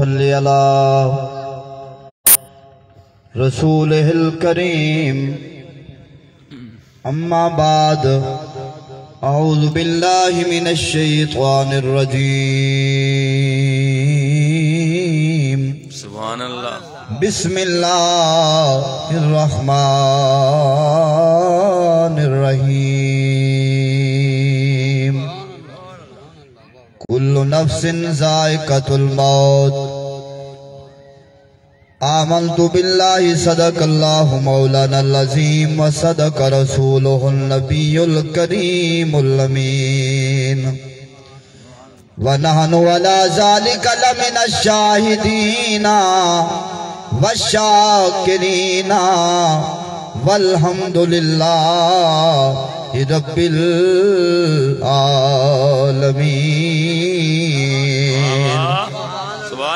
صلی اللہ رسولہ الکریم اما بعد اعوذ باللہ من الشیطان الرجیم سبحان اللہ بسم اللہ الرحمن الرحیم کل نفس ذائقۃ الموت آمنت باللہ صدق اللہ مولانا العظیم وصدق رسولہ النبی الکریم الامین ونحن علی ذالک لمن الشاہدین والشاکرین والحمدللہ رب العالمین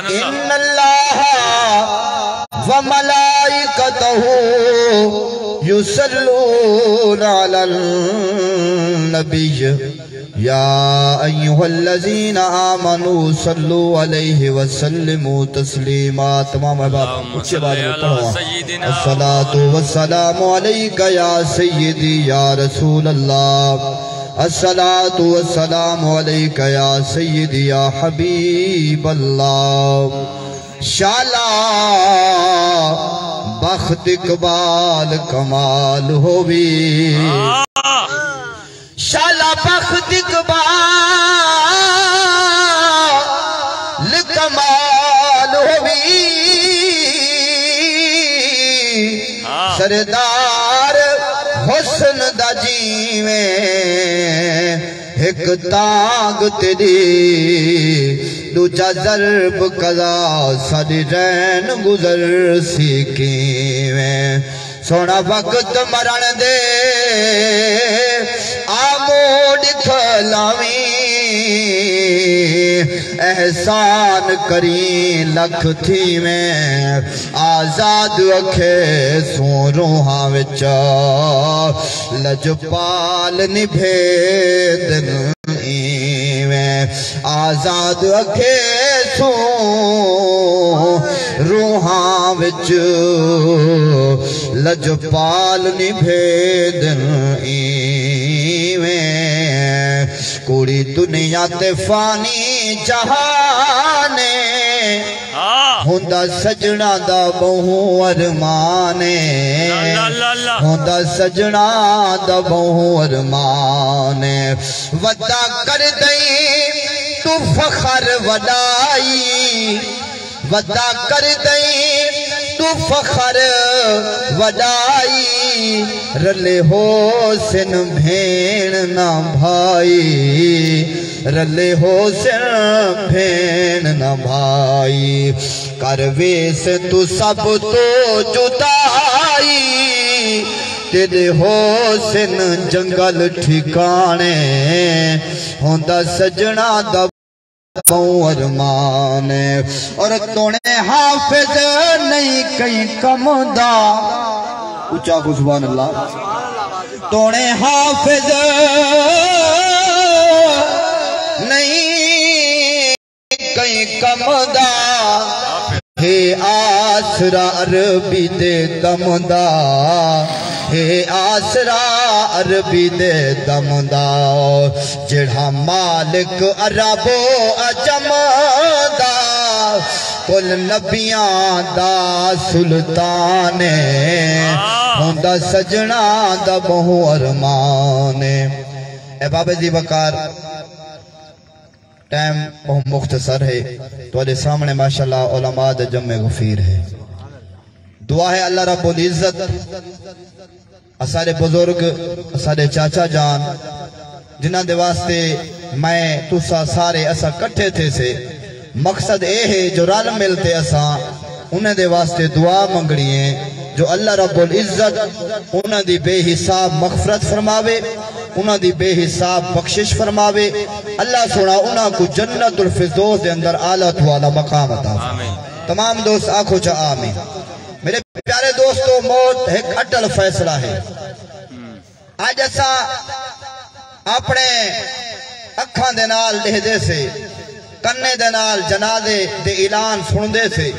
ان اللہ وملائکتہ یصلون علی النبی یا ایہا الذین آمنوا صلو علیہ وسلموا تسلیما تمام احباب اچھے بات میں پڑھوا الصلاة والسلام علیکہ یا سیدی یا رسول اللہ الصلاة والسلام علیکہ یا سیدی یا حبیب اللہ شالا بخت اقبال کمال ہوئی شالا بخت اقبال کمال ہوئی سردار حسن دا جیویں ایک تانگ تیری دوجہ ضرب قضا ساری رین گزر سیکھیں سونا وقت مرن دے آموڈ کھلاویں احسان کریں لکھ تھی میں آزاد رکھے سوں روحاں وچا لجپال نبھیدن میں آزاد رکھے سوں روحاں وچ لجپال نبھیدن میں کوڑی دنیا تے فانی جہانے ہوندہ سجنا دا بہو ارمانے ہوندہ سجنا دا بہو ارمانے ودا کر دئی تو فخر وڈائی ودا کر دئی تو فخر وڈائی رلے ہو سن بھین نہ بھائی رلے ہو سن بھین نہ بھائی کروے سے تو سب تو جدائی تیرے ہو سن جنگل ٹھکانے ہوندہ سجنا دا ارمانے اور تونے حافظ نہیں کہیں کم دا اچھا کو سبحان اللہ تونے حافظ نہیں کہیں کم دا ہے آسرا عربی دے دم دا ہے آسرا عربی دے دم دا جڑا مالک عرب و عجم دا کل نبیاں دا سلطانے ہوندہ سجنا دا بہو ارمانے اے بابا جی وقار ٹائم بہت مختصر ہے تو علیہ سامنے ماشاءاللہ علماء دا جمع غفیر ہے دعا ہے اللہ رب العزت اسارے بزرگ اسارے چاچا جان جنہ دے واسطے میں تسا سارے اسا کٹھے تھے سے مقصد اے ہے جو رال ملتے اسا انہیں دے واسطے دعا منگڑی ہیں جو اللہ رب العزت انہیں دی بے حساب مغفرت فرماوے انہیں دی بے حساب بخشش فرماوے اللہ سونا انہیں کو جنت الفردوس دے اندر آلت والا مقام عطا تمام دوست آنکھو چاہ آمین میرے پیارے دوستو موت ایک اٹل فیصلہ ہے آج ایسا اپنے اکھاں دے نال دے سے کنے دے نال جنازے دے اعلان سن دے سے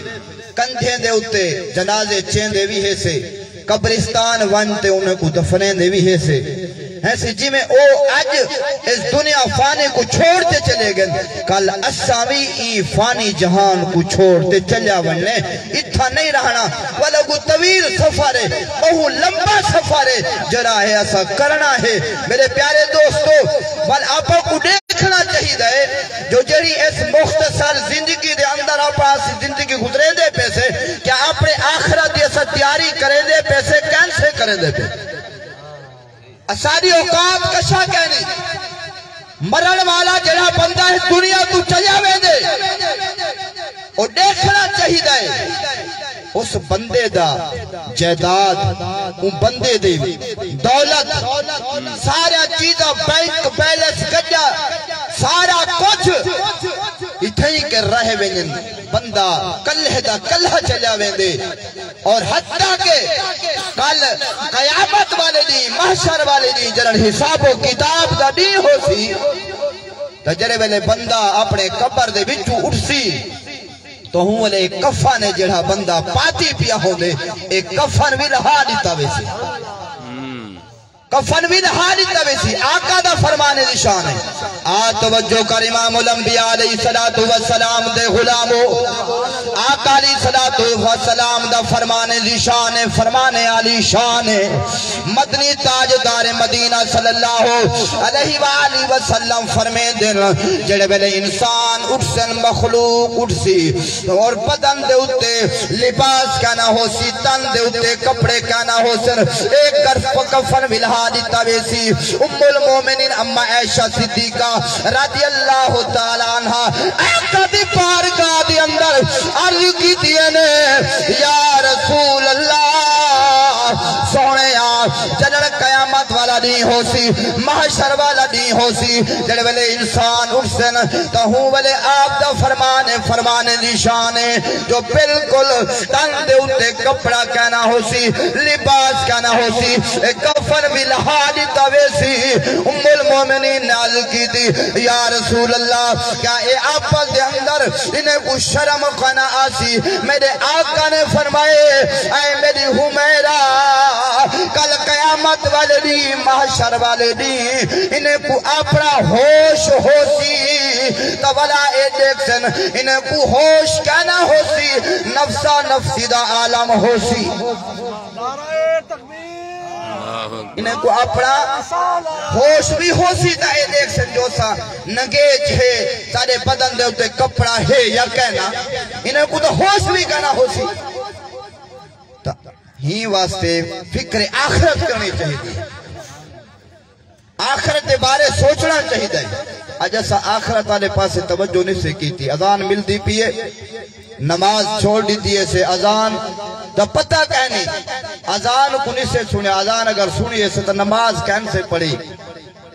کندھے دے اتے جنازے چین دے بھی ہے سے قبرستان ونتے انہیں کو دفنے دے بھی ہے سے ایسے جی میں او اج اس دنیا فانی کو چھوڑتے چلے گئے کل اساوی ای فانی جہان کو چھوڑتے چلیا وننے اتھا نہیں رہنا ولگو طویل سفر ہے بہو لمبا سفر ہے جرا ہے ایسا کرنا ہے میرے پیارے دوستو ول آپا کو دیکھنا چاہیے جو جڑی اس مختصر زندگی دے اندر آپا زندگی گزرے دے پیسے کیا اپنے آخرت دی ایسا تیاری کرے دے پیسے کینسے کرے دے پیسے اساری اوقات کشا کہنی مرن والا جڑا بندہ ہے دنیا تو چلیا ویندے اور دیکھنا چاہیے اس بندے دا جائیداد ان بندے دی دولت سارا چیزاں بینک بیلنس گجا سارا کچھ اتھائی کے رہ وینن بندہ کلہ دا کلہ چلیا ویندے اور حتیٰ کہ کل قیامت والے دی محشر والے دی جنن حساب و کتاب دا دی ہو سی تجرے والے بندہ اپنے قبر دے بچو اٹھسی تو ہوں والے ایک کفن ہے جڑا بندہ پاتی پیا ہو دے ایک کفن بھی لہا دیتا ویسی کفن بھی لہا دیتا ویسی آقا دا فرمانے نشان ہے توجہ کر امام الانبیاء علیہ السلام دے غلامو آقا علیہ السلام دا فرمانے نشان ہے فرمانے علی شان ہے مدنی تاجدار مدینہ صلی اللہ علیہ وآلہ وسلم فرمے دن جڑے بلے انسان اٹھسن مخلوق اٹھسی اور بدن دے اتے لباس کہنا ہو سی تن دے اتے کپڑے کہنا ہو سن ایک کفن بھی لہا دیتا ویسی ام المومنین اما عائشہ صدیقہ رضی اللہ تعالیٰ عنہ آقا دی پارگاہ دی اندر عرض کی دینے یا رسول اللہ سونے جڑڑ قیامت والا نہیں ہو سی محشر والا نہیں ہو سی جڑے والے انسان اٹھسن تو ہوں والے آپ دا فرمانے نشانے جو بالکل تن دے اتے کپڑا کہنا ہو سی لباس کہنا ہو سی کفن بھی لہا دیتا ویسی ام المومنین نازل کی تھی یا رسول اللہ کیا اے آپا دے اندر انہیں کو شرم خانہ آسی میرے آقا نے فرمائے اے میری حمیرہ کل قیامت والے دی محشر والے دی انہیں کو اپنا ہوش ہو سی تو ولا اے دیکھن انہیں کو ہوش کہنا ہو سی نفسا نفسی دا عالم ہو سی انہیں کو اپنا ہوش بھی ہو سی تا اے دیکھ سن جو سا نگیج ہے سارے بدن دے ہوتے کپڑا ہے یا کہنا انہیں کو تو ہوش بھی کہنا ہو سی ہی واسطے فکر آخرت کرنی چاہیے آخرت بارے سوچنا چاہیے آج ایسا آخرت والے پاسے توجہ نہیں سے کی تھی اذان ملتی پیے نماز چھوڑ دی دیئے سے اذان دا پتہ کہنی اذان کو نہیں سے سنے اذان اگر سنیے سے تو نماز کہن سے پڑھی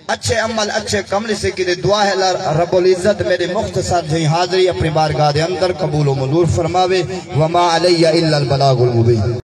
اچھے عمل اچھے کمل سے کی دعا ہے رب العزت میرے مختصر جہی حاضری اپنی بارگاہ دے اندر قبول و منظور فرماوے وما علیہ الا البلاغ المبین